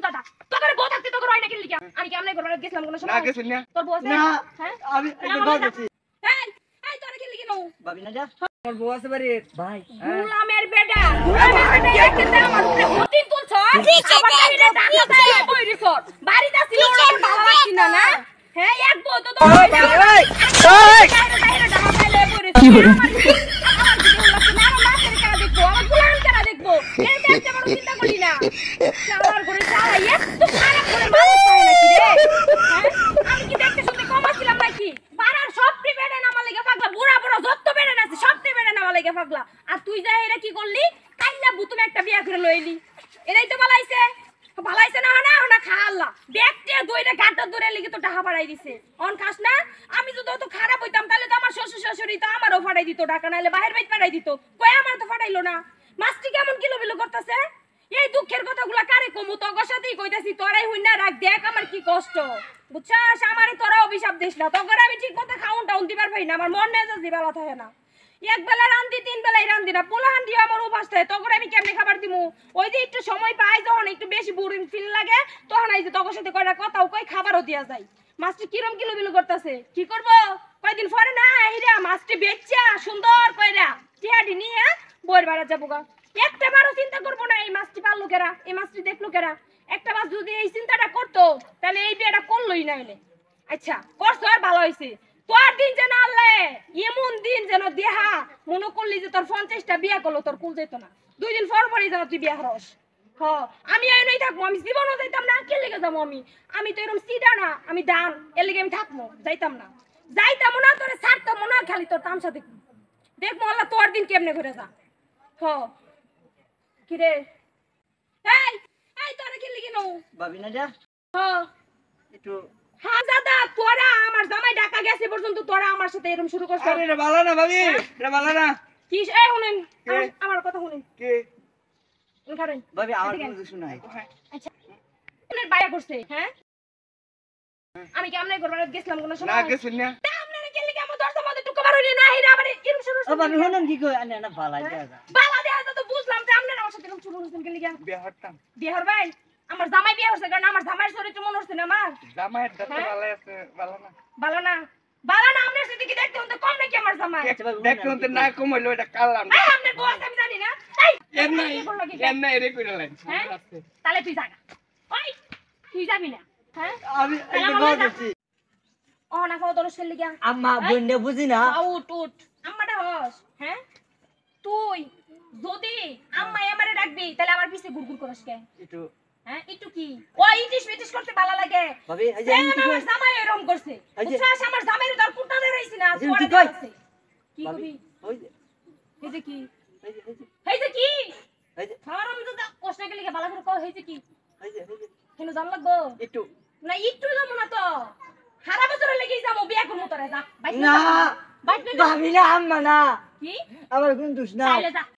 দাদা তোর বউ থাকতে তোর হয় না কি লিখা আমি কি আমনে ঘরে গেছিলাম কোন সময় না গেছিস না তোর বউ আছে না হ্যাঁ আমি একবার গেছি এই এই তোর কি লিখি নও ভাবি না যা আমার বউ আছে বাড়ি ভাই গুলামের বেটা একদম আমার উপরে হতি তুলছ আবার এটা টাকা চাই বইরি সর বাড়িতে ছিল ওরা ভালো লাগছি না না হ্যাঁ এক বউ তো কি হলো চিন্তা করি না চালার করে চালাই এত খারাপ করে মানুষ হয় নাকি রে আমি কি দেখতে শুনতে কম ছিলাম নাকি পাড়ার সব বেড়ে নামা লেগে পাগলা বুড়া বুড়া যত বেড়ে আছে সব বেড়ে নামা লেগে পাগলা আর তুই যা এরা কি করলি কাইলা বুতুম একটা বিয়া করে লইলি এরাই তো ভালাইছে ভালাইছে না না না খাল্লা দেখতে দুইটা গাটটা দূরে লিখে তো টাকা পাড়াই দিছে অন খাস না আমি যদি তো খারাপ হইতাম তাহলে তো আমার শ্বশুর শাশুড়ি তো আমারও ফাড়াই দিত টাকা নাইলে বাহির বাইত পাড়াই দিত কই আমার তো ফাড়াইলো না মাছটি কেমন কিলো বিলো করতেছে এই দুঃখের কথাগুলা কারে কমু তোর সাথেই কইতাছি তোরাই হইনা রাখ দেখ আমার কি কষ্ট বুঝছাস আমারে তোরা অভিশাপ দিস না তোর আমি ঠিক মতো খাউন টাউন দিবার পাই না আমার মন মেজাজ দিবালা থাকে না এক বেলা রান্দি তিন বেলায় রান্দি না পোলাহান দিয়ে আমার উপাস থাকে তখন আমি কেমনে খাবার দিমু ওই যে একটু সময় পাই যখন একটু বেশি বোরিং ফিল লাগে তখন এই যে তোর সাথে কয়টা কথাও কই খাবারও দিয়া যায় মাছটি কিরম কিলো বিলো করতেছে কি করব কয়দিন পরে না হিরা মাছটি বেচা সুন্দর কইরা টিহাডি নিয়ে বইর বাড়া যাবো গা একটা বারও চিন্তা করবো না এই মাছটি পারলো কেরা এই মাছটি দেখলো কেরা একটা মাছ যদি এই চিন্তাটা করতো তাহলে এই বিয়েটা করলোই না এলে আচ্ছা করছো আর ভালো হয়েছে তোর দিন যেন আল্লাহ এমন দিন যেন দেহা মনে করলি যে তোর 50টা বিয়া করলো তোর কুল যেত না 2 দিন পর পরই যেন তুই বিয়া হরস আমি এই নই থাকবো আমি জীবনও যাইতাম না কে লেগে যাবো আমি তো এরকম সিডা না আমি দান এর লেগে আমি থাকবো যাইতাম না না তোরে ছাড়তাম না খালি তোর তামসা দেখবো আল্লাহ তোর দিন কেমনে ঘুরে যা কি রে এই এই তোরা কি লিখি নও ভাবি না যা একটু হ্যাঁ দাদা তোরা আমার জামাই ঢাকা গেছে পর্যন্ত তোরা আমার সাথে এরকম শুরু করছ আরে রে ভালো না ভাবি রে ভালো না কি এই শুনেন আমার কথা শুনেন কে করেন ভাবি আমার কিছু শোনাই আচ্ছা আপনার বাইরে করছে হ্যাঁ আমি কি আমনে ঘরে গেছিলাম কোন সময় না গেছিস না আপনারা কি লিখে আমার দরজা মধ্যে টুকা বারো না হিরা আবার এরকম শুরু ভাবি শুনুন কি কই না ভালো যা বালা দেয়া তো বুঝলাম যে আপনারা আমার সাথে এরকম শুরু করছেন কি লিখে বিয়ে হতাম বিহার ভাই আমার জামাই বিয়ে হচ্ছে কারণ আমার জামাইয়ের চরিত্র মনে হচ্ছে না আমার জামাইয়ের দাঁত ভালো আছে ভালো না ভালো না আপনার সাথে কি দেখতে হতে কম নাকি আমার জামাই দেখতে হতে না কম হইলো এটা কালাম এই আপনার বউ আছে আমি জানি না এই এর না এরে কইরা লাইন তাহলে তুই যা ওই তুই যাবি না হ্যাঁ আমি একবার গেছি ও না খাও তোর ছেলে গিয়া আম্মা বন্ডে বুঝি না উঠ আম্মাটা হস হ্যাঁ তুই যদি আম্মা আমারে ডাকবি তাহলে আমার পিছে গুড়গুড় করিস কে একটু হ্যাঁ একটু কি ওই ইটিস করতে ভালো লাগে ভাবি এই যে আমার জামাই এরকম করছে বুঝছাস আমার জামাইরে তোর কুটানে রইছি না তোরে কই আছে কি কবি ওই যে এই যে কি এই যে কি এই যে খাওয়ার মধ্যে তো কষ্ট গেলে ভালো করে কও হইছে কি এই যে কেন জান লাগবো একটু না একটু যাবো না তো সারা বছর লেগেই যাবো বিয়া করবো তোরে যা না ভাবি না আম্মা না কি আমার কোন দোষ নাই তাইলে যা